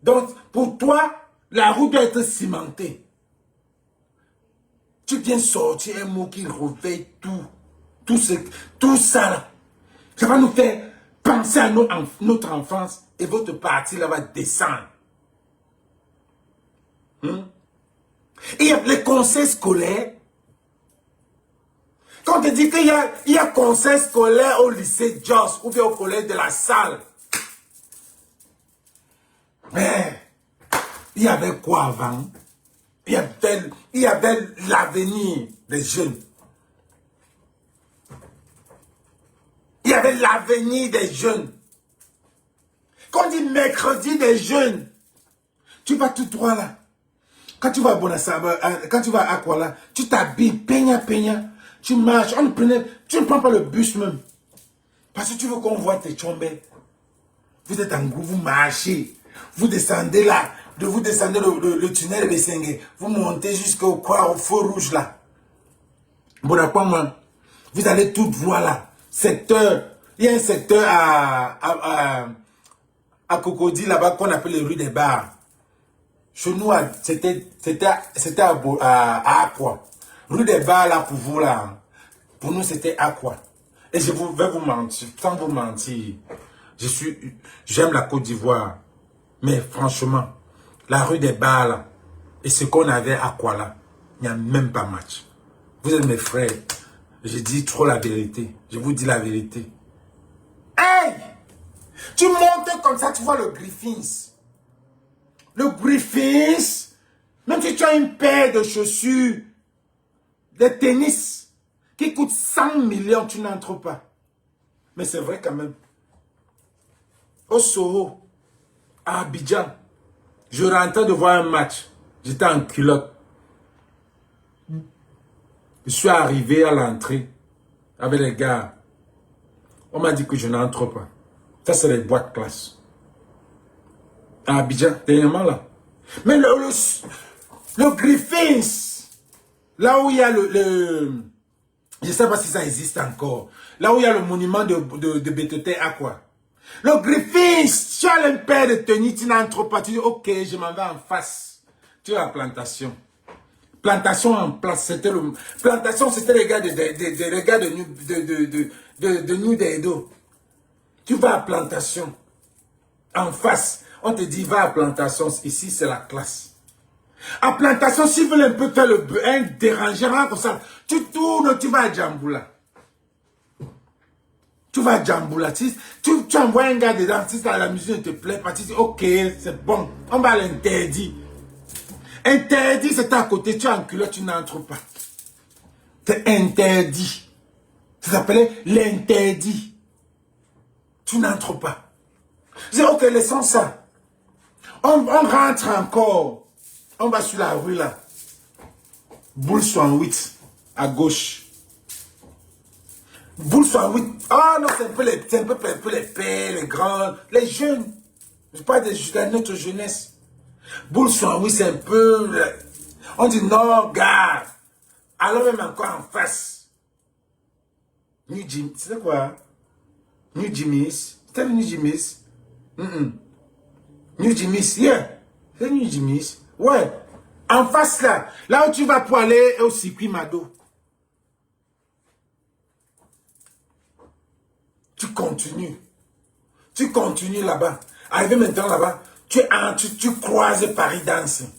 A: Donc, pour toi, la route doit être cimentée. Tu viens sortir un mot qui réveille tout ça là. Ça va nous faire penser à notre enfance et votre partie là va descendre. Et il y a les conseils scolaires. Quand on te dit qu'il y a conseil scolaire au lycée Joss ou bien au collège de la Salle. Mais il y avait quoi avant? Il y avait l'avenir des jeunes. Il y avait l'avenir des jeunes. Quand on dit mercredi des jeunes, tu vas tout droit là. Quand tu vas à Bonasaba, quand tu vas à Kuala, tu t'habilles, peigna, tu marches, tu ne prends pas le bus même. Parce que tu veux qu'on voit tes chombés. Vous êtes en groupe, vous marchez, vous descendez là, vous descendez le tunnel de Sengue, vous montez jusqu'au feu rouge là. Bonapama, vous allez tout droit là. Secteur, il y a un secteur à Cocody là-bas qu'on appelle les rues des bars. Chez nous, c'était à Aqua. Rue des bars là pour vous là. Pour nous, c'était Aqua. Et je vais vous mentir, sans vous mentir. J'aime la Côte d'Ivoire. Mais franchement, la rue des bars là, et ce qu'on avait à Aqua là, il n'y a même pas match. Vous êtes mes frères. Je dis trop la vérité. Je vous dis la vérité. Hey! Tu montes comme ça, tu vois le Griffins. Le Griffins, même si tu as une paire de chaussures, de tennis, qui coûtent 100 millions, tu n'entres pas. Mais c'est vrai quand même. Au Soho, à Abidjan, je rentrais de voir un match. J'étais en culotte. Je suis arrivé à l'entrée avec les gars. On m'a dit que je n'entre pas. Ça, c'est les boîtes classe. À Abidjan, dernièrement là. Mais le Griffins, là où il y a je ne sais pas si ça existe encore. Là où il y a le monument de Bétoté à quoi. Le Griffins, tu as une paire de tenues, tu n'entres pas. Tu dis, ok, je m'en vais en face. Tu as la plantation. Plantation en place, plantation, c'était les gars de New Dedo. Tu vas à plantation. En face, on te dit, va à plantation. Ici, c'est la classe. À plantation, s'ils veulent un peu faire un dérangement comme ça, tu tournes, tu vas à Djamboula. Tu vas à Djamboula. Tu envoies un gars dedans, si la musique ne te plaît pas, tu dis, ok, c'est bon, on va l'interdire. Interdit, c'est à côté, tu es en culotte, tu n'entres pas. C'est interdit. Ça s'appelait l'interdit. Tu n'entres pas. Je dis, ok, laissons ça. On rentre encore. On va sur la rue là. Boule 68, à gauche. Boule 68. Ah non, c'est un peu les pères, les grands, les jeunes. Je parle de notre jeunesse. Boule 68, c'est un peu... On dit non, gars. Alors même encore en face. New Jim, c'est quoi? New Jimmy's. C'était New Jimmy's. New Jimmy's, yeah. C'est New Jimmy's. Ouais. En face là où tu vas pour aller au circuit Mado. Tu continues là-bas. Arrivé maintenant là-bas, tu croises Paris Dancing.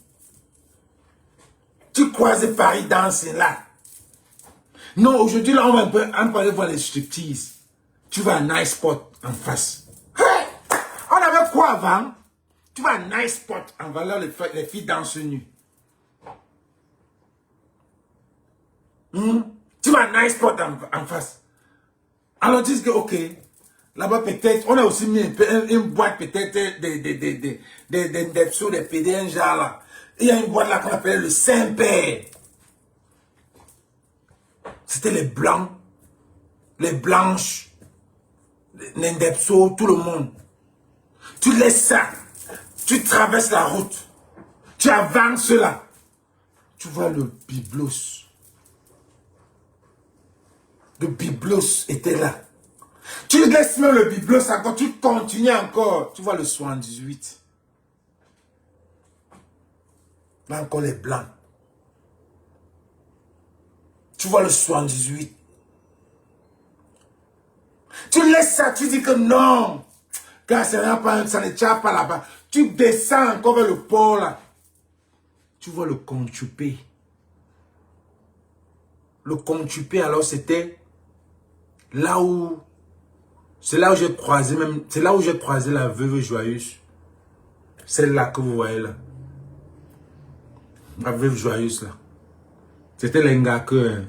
A: Tu croises Paris Dancing là. Non, aujourd'hui là, on va aller voir les striptease. Tu vas à Nice Spot en face. Hey! On avait quoi avant? Tu vas à Nice Spot en valeur les filles dansent nues. Tu vas à Nice Spot en face. Alors dis que ok, là-bas peut-être, on a aussi mis une boîte peut-être des PDN genre là. Il y a une boîte là qu'on appelait le Saint-Père. C'était les blancs, les blanches, les Ndepso, tout le monde. Tu laisses ça, tu traverses la route, tu avances là, tu vois le Biblos. Le Biblos était là. Tu laisses même le Biblos encore, tu continues encore, tu vois le 78. Là encore les blancs. Tu vois le 78. Tu laisses ça, tu dis que non. Car ça ne tient pas là-bas. Tu descends encore vers le port là. Tu vois le Conchupé. Le Conchupé alors c'était là où... C'est là où j'ai croisé même... C'est là où j'ai croisé la veuve joyeuse. Celle-là que vous voyez là. La veuve joyeuse là. C'était les gars que...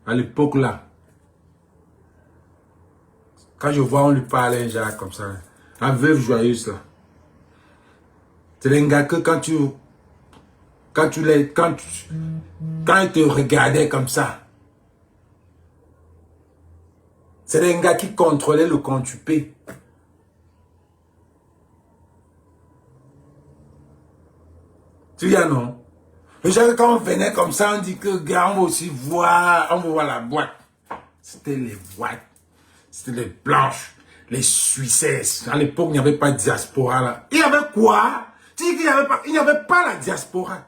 A: À l'époque là. Quand je vois on lui parlait un genre comme ça. La veuve joyeuse là. C'est les gars que quand il te regardait comme ça. C'est les gars qui contrôlaient le Conchupé. Tu dis non? Les gens quand on venait comme ça, on dit que gars, on va aussi voir, on va voir la boîte. C'était les boîtes. C'était les blanches, les Suissesses. À l'époque, il n'y avait pas de diaspora là. Il y avait quoi? Tu dis qu'il n'y avait pas la diaspora.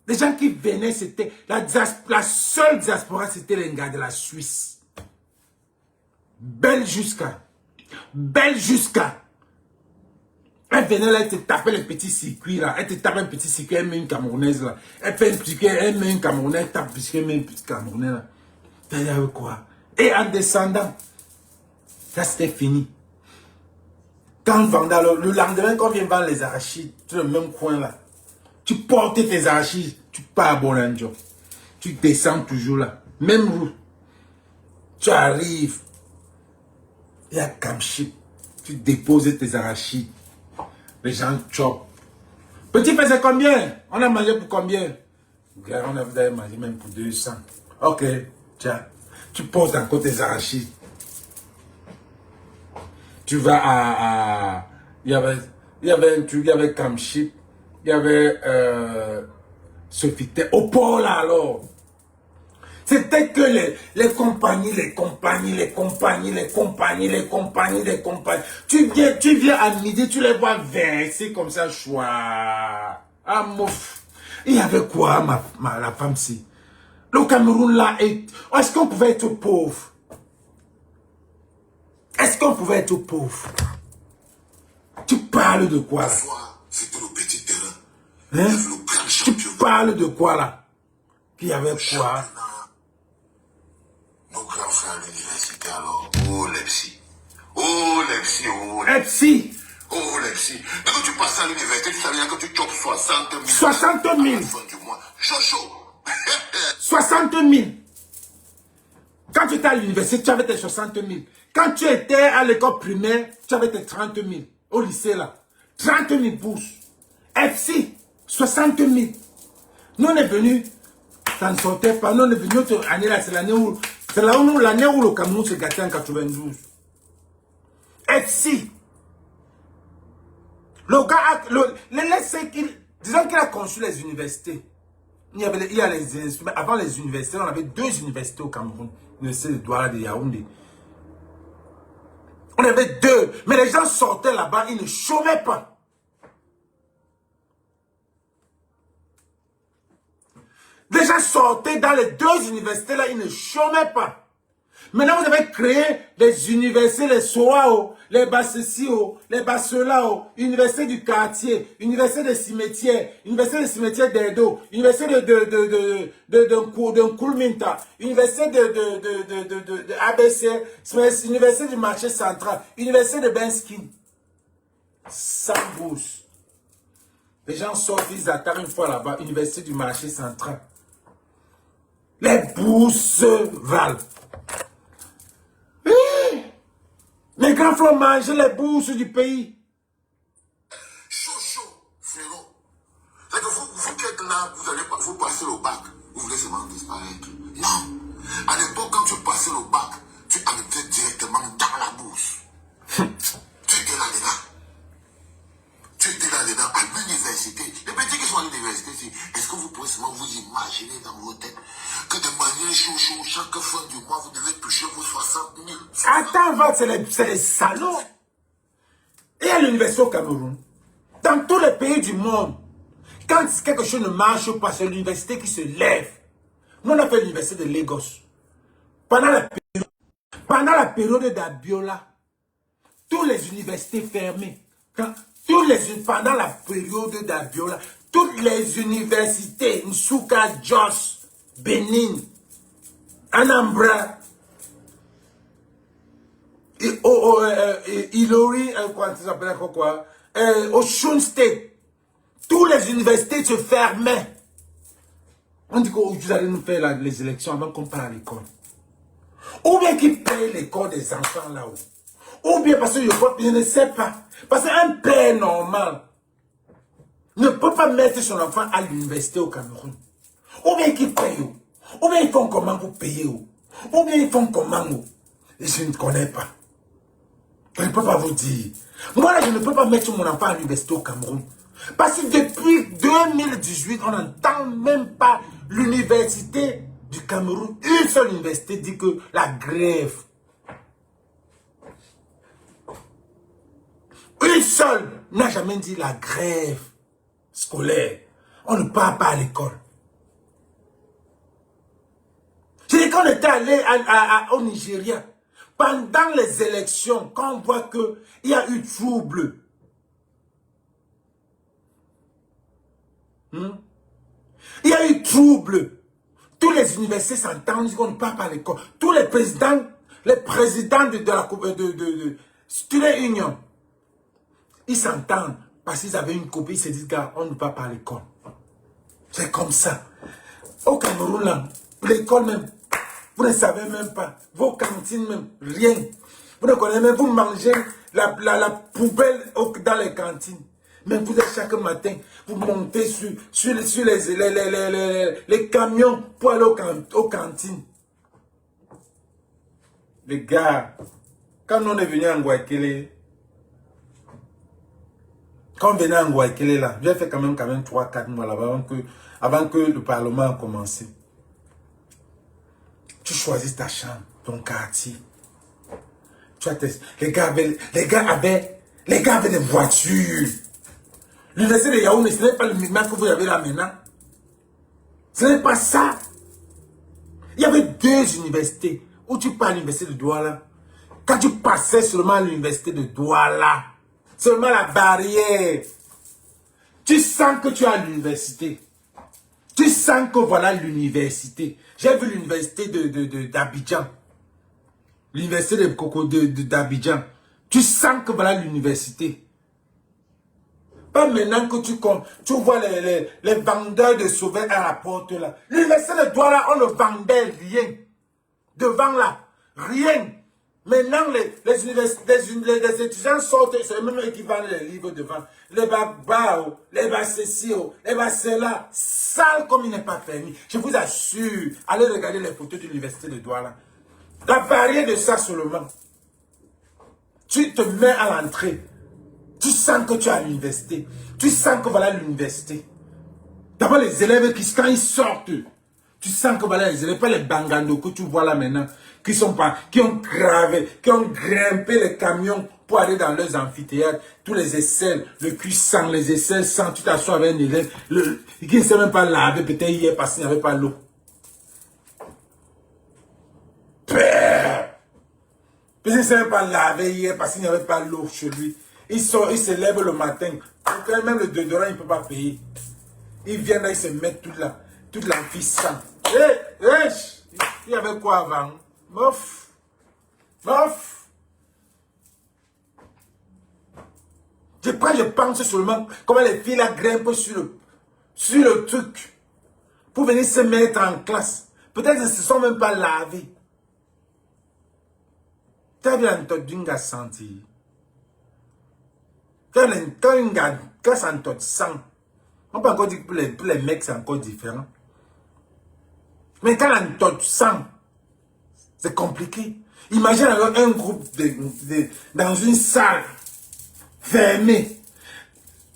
A: Les gens qui venaient, c'était la seule diaspora, c'était les gars de la Suisse. Belgica. Elle venait là, elle te tapait les petits circuits là. Elle te tape un petit circuit, elle met une Camerounaise là. Elle fait un petit circuit, elle met une Camerounaise, elle tape un petit circuit, elle met une petite Camerounaise là. Tu as quoi? Et en descendant, ça c'était fini. Quand on vendait, le lendemain, quand on vient vendre les arachides, tu es le même coin là. Tu portes tes arachides, tu pars à Bonanjo. Tu descends toujours là. Même route. Tu arrives. Il y a Kamchip. Tu déposes tes arachides. Les gens chopent. Petit frère, c'est combien? On a mangé pour combien? On a mangé même pour 200. Ok, tiens. Tu poses encore tes arachides. Tu vas à... Il y avait un truc, il y avait Kamchip. Il y avait Sofitel. Au port là alors. C'était que les compagnies. Tu viens à midi, tu les vois verser comme ça, choix. Ah, mouf. Il y avait quoi, la femme-ci? Le Cameroun là, est-ce qu'on pouvait être pauvre? Est-ce qu'on pouvait être pauvre? Tu parles de quoi là?
C: C'était le petit terrain.
A: Hein? Tu parles de quoi là? Qu'il y avait quoi?
C: Nos grands frères à l'université alors. Oh les psy. Oh les psy. Oh
A: les psy.
C: Oh les psy. Dès que tu passes à l'université, tu savais que tu chopes 60 000.
A: 60 000.
C: À la fin du mois. Chaud.
A: 60 000. Quand tu étais à l'université, tu avais tes 60 000. Quand tu étais à l'école primaire, tu avais tes 30 000. Au lycée là. 30 000 bourses. FC, 60 000. Nous on est venus, ça ne sortait pas. Nous on est venus, notre année là, c'est l'année où le Cameroun se gâtait en 92. FC. Le gars, disons qu'il a conçu les universités. Il y a avant les universités, on avait 2 universités au Cameroun. L'université de Douala de Yaoundé. On avait 2. Mais les gens sortaient là-bas, ils ne chômaient pas. Les gens sortaient dans les 2 universités là, ils ne chômaient pas. Maintenant, vous avez créé les universités, les SOAO, les Bassessio, les Basselao, université du quartier, université des cimetières, université des cimetières d'Edo, université de Koulminta, université de ABC, université du marché central, université de Benskin. Sans bourse. Les gens sortent, ils attendent une fois là-bas, université du marché central. Les bourses valent. Les grands font manger les bourses du pays.
C: Chaud, frérot. C'est que vous qui êtes là, vous passez le bac, vous voulez seulement disparaître. Non. À l'époque, quand tu passais le bac, tu arrivais directement dans la bourse. Tu étais là-dedans. Tu étais là-dedans à l'université. Les petits qui sont à l'université, est-ce que vous pouvez seulement vous imaginer dans vos têtes que de manière chaud, chaque fin du mois, vous devez toucher vos 60 000.
A: Attends, c'est les salauds. Et à l'université au Cameroun, dans tous les pays du monde, quand quelque chose ne marche pas, c'est l'université qui se lève. Nous, on a fait l'université de Lagos. Pendant la période d'Abiola, toutes les universités fermées. Pendant la période d'Abiola, toutes les universités, Nsouka, Jos, Benin, Anambra, Ilori, Osun State, toutes les universités se fermaient. On dit que vous allez nous faire les élections avant qu'on parte à l'école. Ou bien qui paye l'école des enfants là-haut. Ou bien parce que je ne sais pas. Parce qu'un père normal ne peut pas mettre son enfant à l'université au Cameroun. Ou bien qui paye. Ou bien ils font comment vous payez. Ou bien ils font comment. Je ne connais pas. Je ne peux pas vous dire. Moi là, je ne peux pas mettre mon enfant à l'université au Cameroun. Parce que depuis 2018, on n'entend même pas l'université du Cameroun. Une seule université dit que la grève. Une seule n'a jamais dit la grève scolaire. On ne part pas à l'école. C'est quand on était allé au Nigeria, pendant les élections, quand on voit qu'il y a eu trouble, il y a eu trouble, tous les universités s'entendent, ils ne part pas à l'école. Tous les présidents de la Student Union, ils s'entendent parce qu'ils avaient une copie, ils se disent, gars, on ne part pas à l'école. C'est comme ça. Au Cameroun, là, l'école même, vous ne savez même pas. Vos cantines même, rien. Vous ne connaissez même, vous mangez la poubelle dans les cantines. Même vous êtes chaque matin, vous montez sur les camions pour aller aux cantines. Les gars, quand on est venu en Guayaquil, quand on venait en Guayaquil là, j'ai fait quand même 3-4 mois là-bas avant que le Parlement a commencé. Tu choisis ta chambre, ton quartier. Les gars avaient des voitures. L'université de Yaoundé, ce n'est pas le Mima que vous avez là maintenant. Ce n'est pas ça. Il y avait 2 universités. Où tu pars à l'université de Douala. Quand tu passais seulement à l'université de Douala, seulement la barrière, tu sens que tu es à l'université. Tu sens que voilà l'université. J'ai vu l'université d'Abidjan. L'université d'Abidjan. Tu sens que voilà l'université. Pas maintenant que tu vois les vendeurs de sauveurs à la porte là. L'université de Douala, on ne vendait rien. Devant là, rien. Maintenant, les étudiants sortent, c'est le même équivalent des livres devant. Les Bagbao, les Bassessio, les Bassela, sale comme il n'est pas permis. Je vous assure, allez regarder les photos de l'université de Douala. La barrière de ça seulement. Tu te mets à l'entrée. Tu sens que tu es à l'université. Tu sens que voilà l'université. D'abord les élèves quand ils sortent, tu sens que voilà les élèves, pas les bangando que tu vois là maintenant, qui ont grimpé les camions pour aller dans leurs amphithéâtres, tous les aisselles, le cul sang, les aisselles sang, tu t'assois avec un élève, qui ne sait même pas laver, peut-être hier parce qu'il n'y avait pas l'eau. Peut-être qu'il ne sait même pas laver hier parce qu'il n'y avait pas l'eau chez lui. Il sort, il se lève le matin, même le déodorant, il ne peut pas payer. Il vient là, il se met toute l'amphi sang. Il y avait quoi avant? Mof. Je pense seulement comment les filles là grimpent sur le truc pour venir se mettre en classe. Peut-être qu'ils ne se sont même pas lavés. Tu as bien entendu un gars sentir. Quand ça entoure sang, on peut encore dire que pour les mecs c'est encore différent. Mais quand on entoure sang, c'est compliqué. Imagine alors un groupe dans une salle fermée.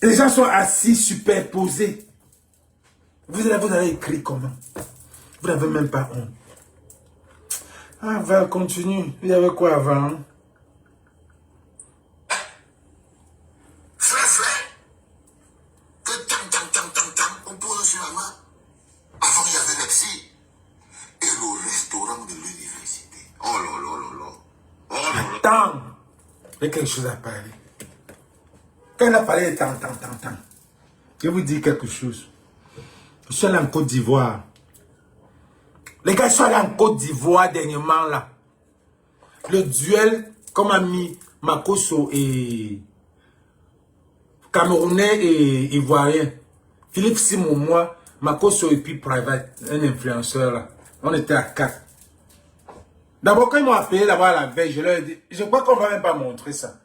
A: Les gens sont assis superposés. Vous allez écrire comment? Vous n'avez même pas honte. Ah, va, continue. Il y avait quoi avant?
C: Frère. Que on pose sur la main. Avant, il y avait les psy. Et le restaurant de l'université. Oh là.
A: Attends. Il y a quelque chose à parler. Quand il a parlé de temps. Je vais vous dire quelque chose. Je suis allé en Côte d'Ivoire. Les gars sont allés en Côte d'Ivoire dernièrement là. Le duel, comme a mis Makosso et Camerounais et Ivoirien. Philippe Simon, moi, Makosso et puis Private, un influenceur là. On était à 4. D'abord, quand ils m'ont appelé là-bas la veille, je leur ai dit, je crois qu'on ne va même pas montrer ça.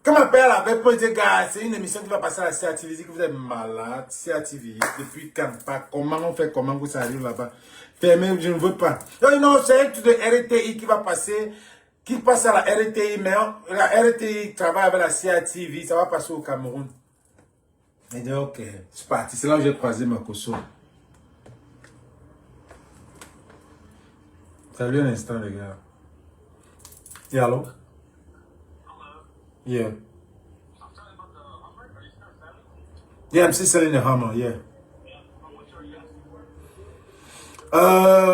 A: Quand ils m'appellent la veille pour dire, gars, c'est une émission qui va passer à la CATV, dit que vous êtes malade, CATV, depuis quand pas, comment on fait, comment vous arrivez là-bas. Fermé, je ne veux pas. Non, c'est un truc de RTI qui va passer, qui passe à la RTI, mais la RTI travaille avec la CATV, ça va passer au Cameroun. Et dit, ok, c'est parti, c'est là où j'ai croisé Makosso. Salut un instant, les gars. Yeah, hello? Yeah. Yeah, I'm still selling the Hummer, yeah.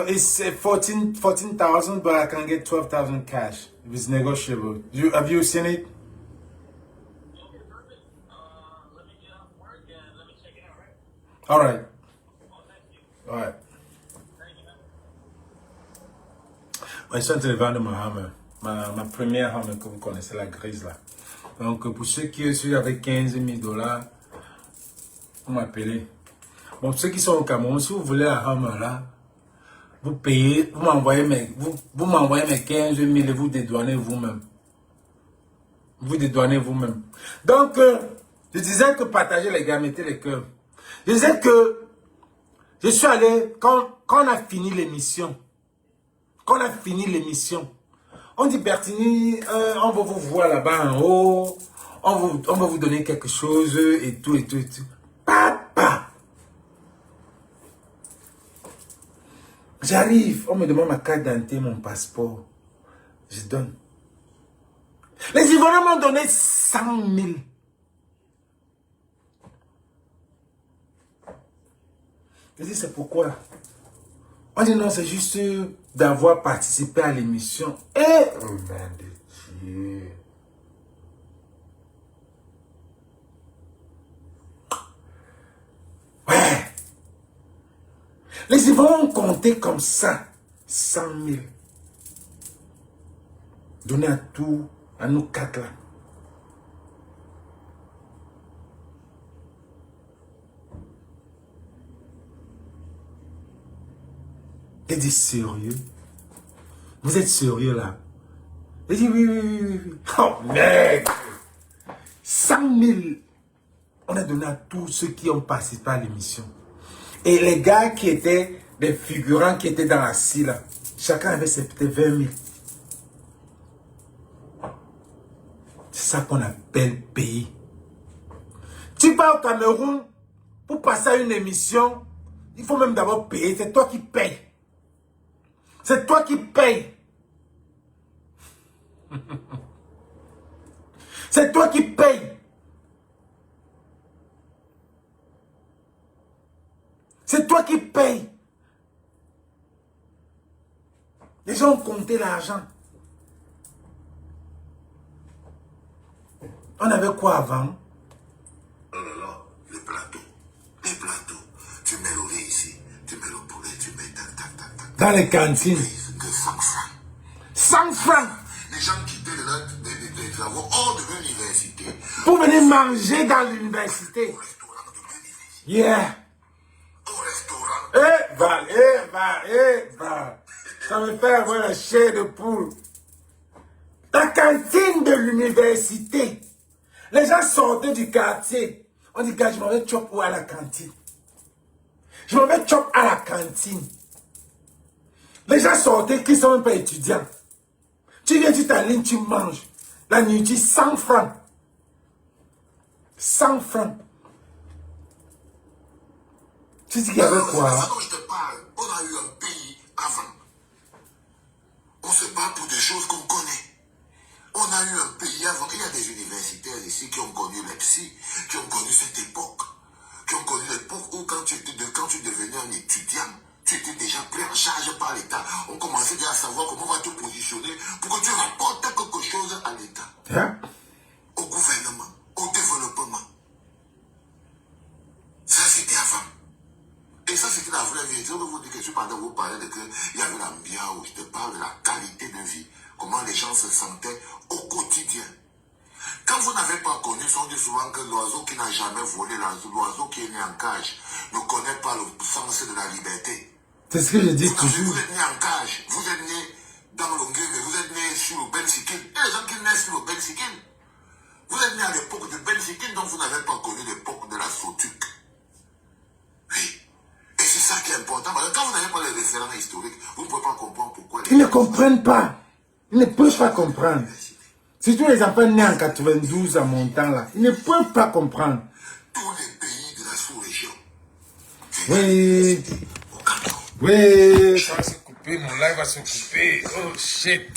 A: It's 14,000, but I can get 12,000 cash. If it's negotiable. Have you seen it? All right. All right. Je suis en train de vendre ma Hummer. Ma première Hummer que vous connaissez, la grise là. Donc, pour ceux qui sont avec 15 000 $, vous m'appelez. Bon, pour ceux qui sont au Cameroun, si vous voulez la Hummer là, vous payez, vous m'envoyez mes 15 000 et vous dédouanez vous-même. Vous dédouanez vous-même. Donc, je disais que partager les gars, mettez les cœurs. Je disais que je suis allé, quand on a fini l'émission, on dit Bertini, on va vous voir là-bas en haut, on va vous donner quelque chose et tout. Papa! J'arrive, on me demande ma carte d'identité, mon passeport. Je donne. Les Ivoiriens m'ont donné 100 000. Je dis, c'est pourquoi? On dit non, c'est juste d'avoir participé à l'émission. Et, oh man de Dieu. Ouais. Les Ivoiriens ont compté comme ça. 100 000. Donné à tout, à nous 4 là. J'ai dit sérieux? Vous êtes sérieux là? J'ai dit oui. Oh mec! 100 000. On a donné à tous ceux qui ont participé à l'émission. Et les gars qui étaient des figurants qui étaient dans la scie là, chacun avait peut-être 20 000. C'est ça qu'on appelle payer. Tu vas au Cameroun pour passer à une émission, il faut même d'abord payer. C'est toi qui payes. C'est toi qui payes. C'est toi qui payes. C'est toi qui payes. Les gens ont compté l'argent. On avait quoi avant?
C: Oh là là, les plateaux. Les plateaux. Tu mets le riz ici, tu mets le poulet, tu mets tac.
A: Dans les cantines.
C: Que 100 francs.
A: 100 francs.
C: Les gens quittaient des travaux hors de l'université.
A: Pour venir manger dans l'université.
C: Au restaurant de l'université.
A: Yeah.
C: Au restaurant.
A: Va. Ça me fait avoir la chair de poule. La cantine de l'université. Les gens sortaient du quartier. On dit, gars, je m'en vais chop à la cantine. Je m'en vais chop à la cantine. Les gens sortaient qui ne sont même pas étudiants. Tu viens, tu t'alignes, tu manges. La nuit, tu 100 francs. 100 francs. Tu dis qu'il y avait quoi?
C: C'est ça dont je te parle. On a eu un pays avant. On se bat pour des choses qu'on connaît. On a eu un pays avant. Il y a des universitaires ici qui ont connu les psys, qui ont connu cette époque. Qui ont connu l'époque où quand tu devenais un étudiant, tu étais déjà pris en charge par l'État. On commençait déjà à savoir comment on va te positionner pour que tu rapportes quelque chose à l'État.
A: Hein?
C: Au gouvernement, au développement. Ça, c'était avant. Et ça, c'était la vraie vie. Je vais vous dire que je suis pendant vous parler de qu'il y avait l'ambiance, je te parle de la qualité de vie. Comment les gens se sentaient au quotidien. Quand vous n'avez pas connu, on dit souvent que l'oiseau qui n'a jamais volé, l'oiseau qui est né en cage, ne connaît pas le sens de la liberté.
A: C'est ce que je dis toujours.
C: Vous êtes né en cage, vous êtes né dans l'Ongué, mais vous êtes né sur le Ben Sikin. Et les gens qui naissent sur le Ben Sikin, vous êtes né à l'époque de Ben Sikin, donc vous n'avez pas connu l'époque de la Sotuc. Oui. Et c'est ça qui est important. Parce que quand vous n'avez pas les référents historiques, vous ne pouvez pas comprendre pourquoi.
A: Ils ne comprennent pas. Ils ne peuvent pas comprendre. Surtout les enfants nés en 92 à mon temps là. Ils ne peuvent pas comprendre.
C: Tous les pays de la sous-région.
A: Oui. Oui. Ça va se couper, mon live va se couper. Oh shit.